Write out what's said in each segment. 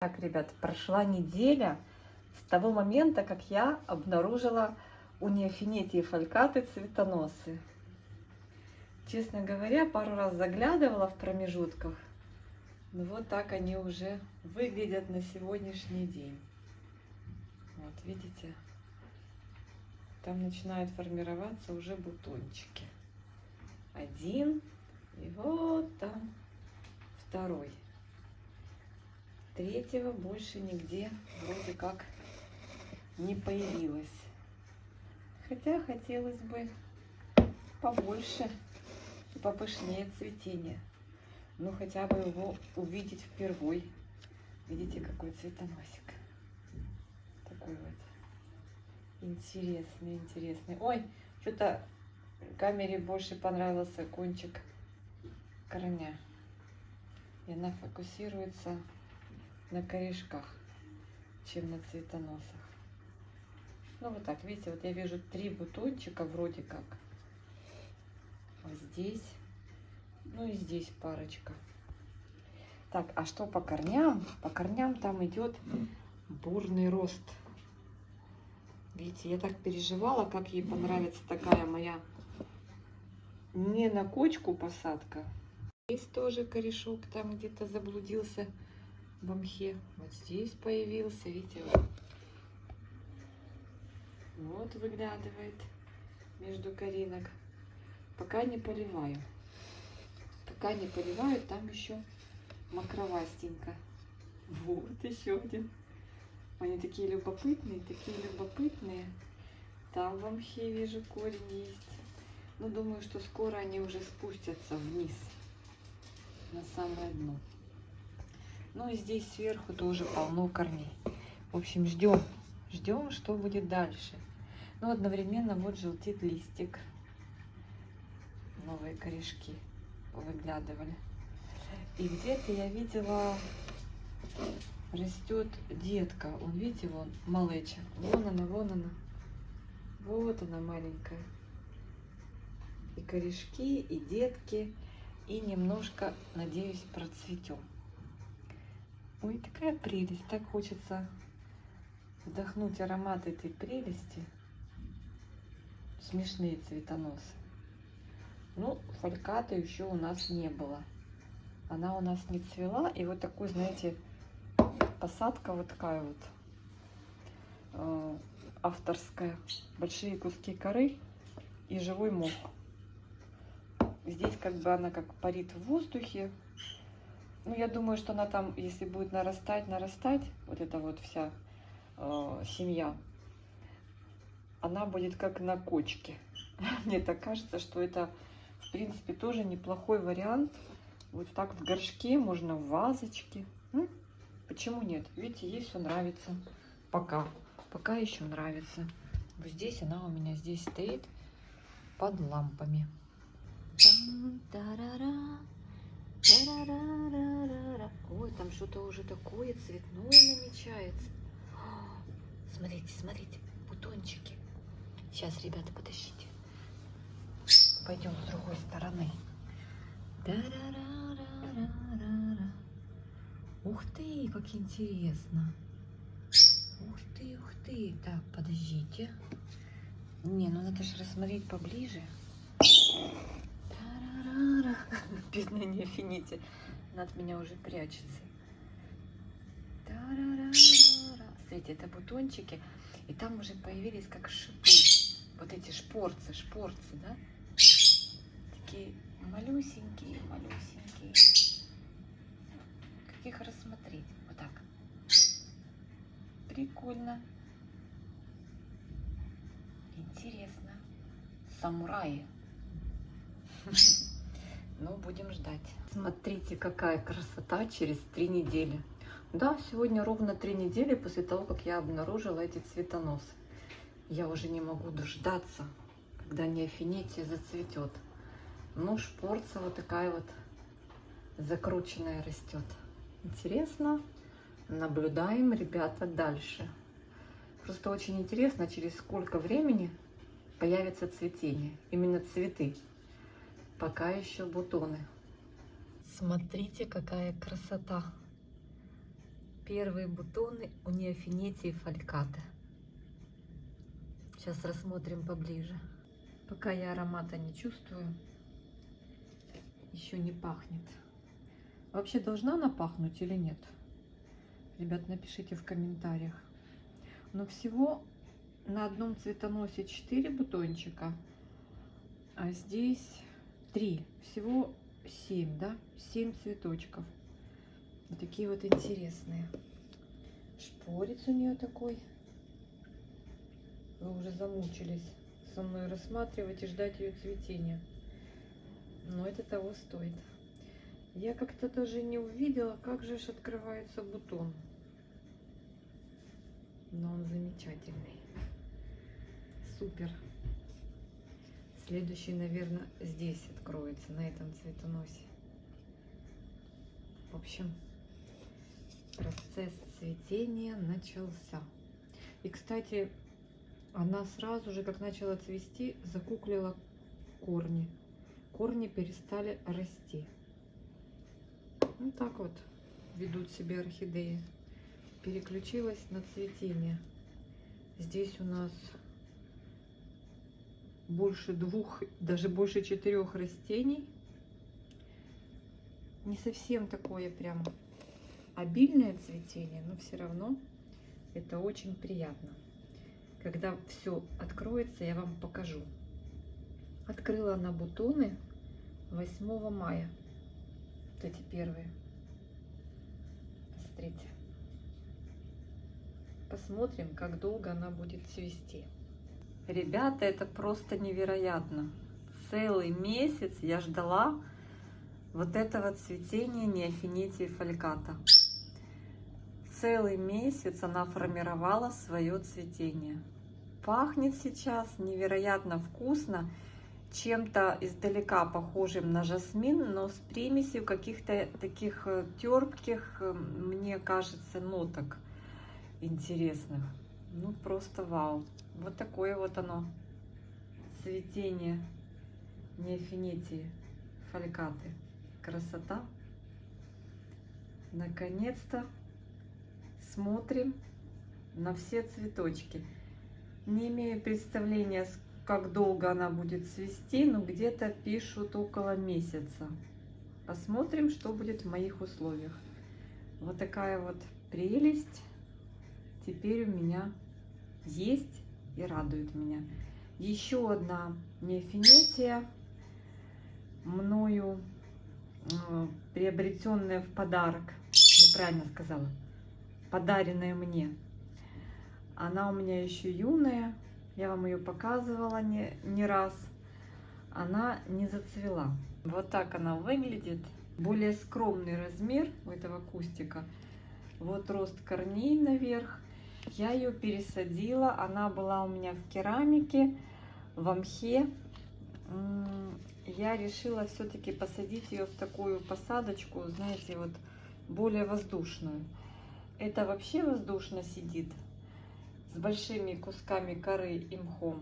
Так, ребят, прошла неделя с того момента, как я обнаружила у неофинетии фалькаты цветоносы. Честно говоря, пару раз заглядывала в промежутках, но вот так они уже выглядят на сегодняшний день. Вот, видите, там начинают формироваться уже бутончики. Один, и вот там второй. Третьего больше нигде вроде как не появилось. Хотя хотелось бы побольше и попышнее цветение. Ну хотя бы его увидеть впервой. Видите, какой цветоносик. Такой вот интересный. Ой, что-то камере больше понравился кончик корня. И она фокусируется на корешках, чем на цветоносах. Ну вот так, видите, вот я вижу 3 бутончика вроде как. Вот здесь, ну и здесь парочка. Так, а что по корням? По корням там идет бурный рост. Видите, я так переживала, как ей понравится такая моя не на кочку посадка. Здесь тоже корешок там где-то заблудился в мхе. Вот здесь появился, видите, вот выглядывает между коринок. Пока не поливаю. Пока не поливаю, там еще мокровастенько. Вот еще один. Они такие любопытные, такие любопытные. Там в мхе вижу корень есть. Но думаю, что скоро они уже спустятся вниз, на самое дно. Ну и здесь сверху тоже полно корней. В общем, ждем, что будет дальше. Ну, одновременно вот желтит листик. Новые корешки выглядывали. И где-то я видела, растет детка. Вон, видите, вон малеча. Вон она, вон она. Вот она маленькая. И корешки, и детки. И немножко, надеюсь, процветем. Ой, такая прелесть. Так хочется вдохнуть аромат этой прелести. Смешные цветоносы. Ну, фалькаты еще у нас не было. Она у нас не цвела. И вот такой, знаете, посадка вот такая вот авторская. Большие куски коры и живой мох. Здесь как бы она как парит в воздухе. Ну, я думаю, что она там, если будет нарастать, вот эта вот вся семья, она будет как на кочке. Мне так кажется, что это, в принципе, тоже неплохой вариант. Вот так в горшке, можно в вазочке. Почему нет? Видите, ей все нравится. Пока еще нравится. Вот здесь она у меня здесь стоит под лампами. Ой, там что-то уже такое цветное намечается. Смотрите, смотрите, бутончики. Сейчас, ребята, подождите. Пойдем с другой стороны. Ух ты, как интересно. Ух ты, ух ты. Так, подождите. Не, ну надо же рассмотреть поближе. Бедная неофинити. Она от меня уже прячется. Смотрите, это бутончики. И там уже появились как шипы. Вот эти шпорцы, да? Такие малюсенькие. Как их рассмотреть? Вот так. Прикольно. Интересно. Самураи. Ну, будем ждать. Смотрите, какая красота через 3 недели. Да, сегодня ровно 3 недели после того, как я обнаружила эти цветоносы. Я уже не могу дождаться, когда неофинетия зацветет. Ну, шпорца вот такая вот закрученная растет. Интересно. Наблюдаем, ребята, дальше. Просто очень интересно, через сколько времени появится цветение. Именно цветы. Пока еще бутоны. Смотрите, какая красота. Первые бутоны у неофинетии фальката. Сейчас рассмотрим поближе. Пока я аромата не чувствую, еще не пахнет. Вообще должна она пахнуть или нет? Ребят, напишите в комментариях. Но всего на одном цветоносе 4 бутончика, а здесь 3. Всего 7, да? 7 цветочков. Вот такие вот интересные. Шпорец у нее такой. Вы уже замучились со мной рассматривать и ждать ее цветения. Но это того стоит. Я как-то даже не увидела, как же открывается бутон. Но он замечательный. Супер. Следующий, наверное, здесь откроется, на этом цветоносе. В общем, процесс цветения начался. И, кстати, она сразу же, как начала цвести, закуклила корни. Корни перестали расти. Вот так вот ведут себя орхидеи. Переключилась на цветение. Здесь у нас больше 2, даже больше 4 растений. Не совсем такое прям обильное цветение, но все равно это очень приятно. Когда все откроется, я вам покажу. Открыла она бутоны 8 мая. Вот эти первые. Посмотрите. Посмотрим, как долго она будет цвести. Ребята, это просто невероятно. Целый месяц я ждала вот этого цветения неофинетии фальката. Целый месяц она формировала свое цветение. Пахнет сейчас невероятно вкусно, чем-то издалека похожим на жасмин, но с примесью каких-то таких терпких, мне кажется, ноток интересных. Ну просто вау. Вот такое вот оно, цветение неофинетии фалькаты. Красота. Наконец-то смотрим на все цветочки. Не имею представления, как долго она будет цвести, но где-то пишут около месяца. Посмотрим, что будет в моих условиях. Вот такая вот прелесть теперь у меня есть и радует меня. Еще одна неофинетия, мною приобретенная в подарок, неправильно сказала, подаренная мне. Она у меня еще юная, я вам ее показывала не раз. Она не зацвела. Вот так она выглядит. Более скромный размер у этого кустика. Вот рост корней наверх. Я ее пересадила. Она была у меня в керамике, в мхе. Я решила все-таки посадить ее в такую посадочку, знаете, вот более воздушную. Это вообще воздушно сидит, с большими кусками коры и мхом.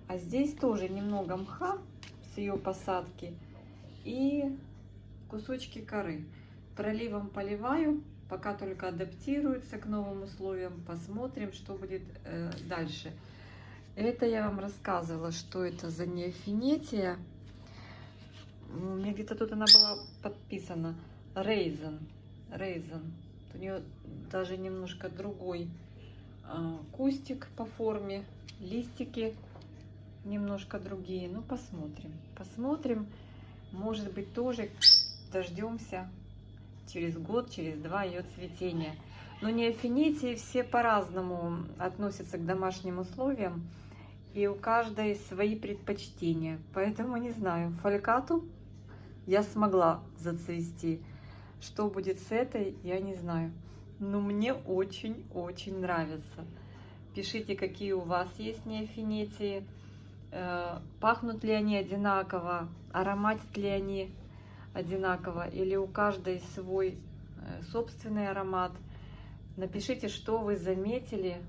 А здесь тоже немного мха с ее посадки и кусочки коры. Проливом поливаю, пока только адаптируется к новым условиям. Посмотрим, что будет дальше. Это я вам рассказывала, что это за неофинетия. У меня где-то тут она была подписана. Рейзен. У нее даже немножко другой кустик по форме, листики немножко другие. Ну, посмотрим. Может быть, тоже дождемся через год, через 2 ее цветения. Но неофинетии все по-разному относятся к домашним условиям, и у каждой свои предпочтения. Поэтому не знаю, фалькату я смогла зацвести. Что будет с этой, я не знаю. Но мне очень-очень нравится. Пишите, какие у вас есть неофинетии. Пахнут ли они одинаково, ароматят ли они одинаково, или у каждой свой собственный аромат. Напишите, что вы заметили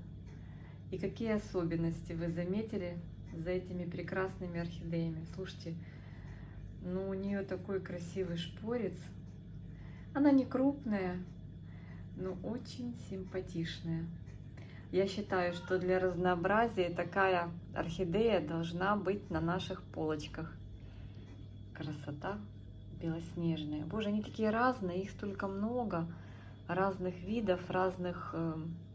и какие особенности вы заметили за этими прекрасными орхидеями. Слушайте, ну у нее такой красивый шпорец. Она не крупная, Ну, очень симпатичная. Я считаю, что для разнообразия такая орхидея должна быть на наших полочках. Красота белоснежная. Боже, они такие разные, их столько много. Разных видов, разных...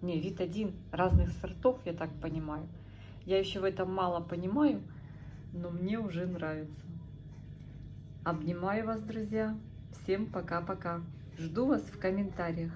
не, вид один, разных сортов, я так понимаю. Я еще в этом мало понимаю, но мне уже нравится. Обнимаю вас, друзья. Всем пока-пока. Жду вас в комментариях.